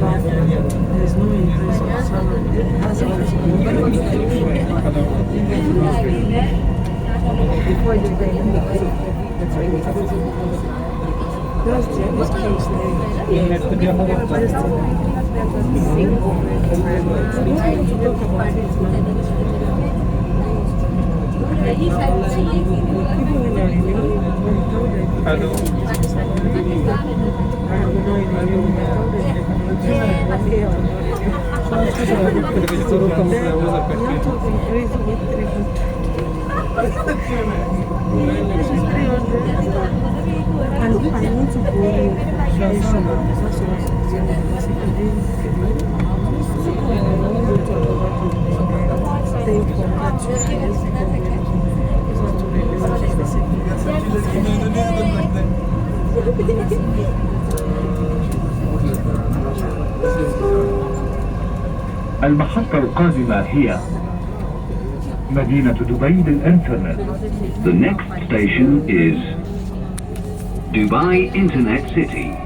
There's no increase of salary. That's how it's going. Before you bring it back, that's the excuse I need to go المحطة القادمة هي مدينة دبي للإنترنت. The next station is Dubai Internet City.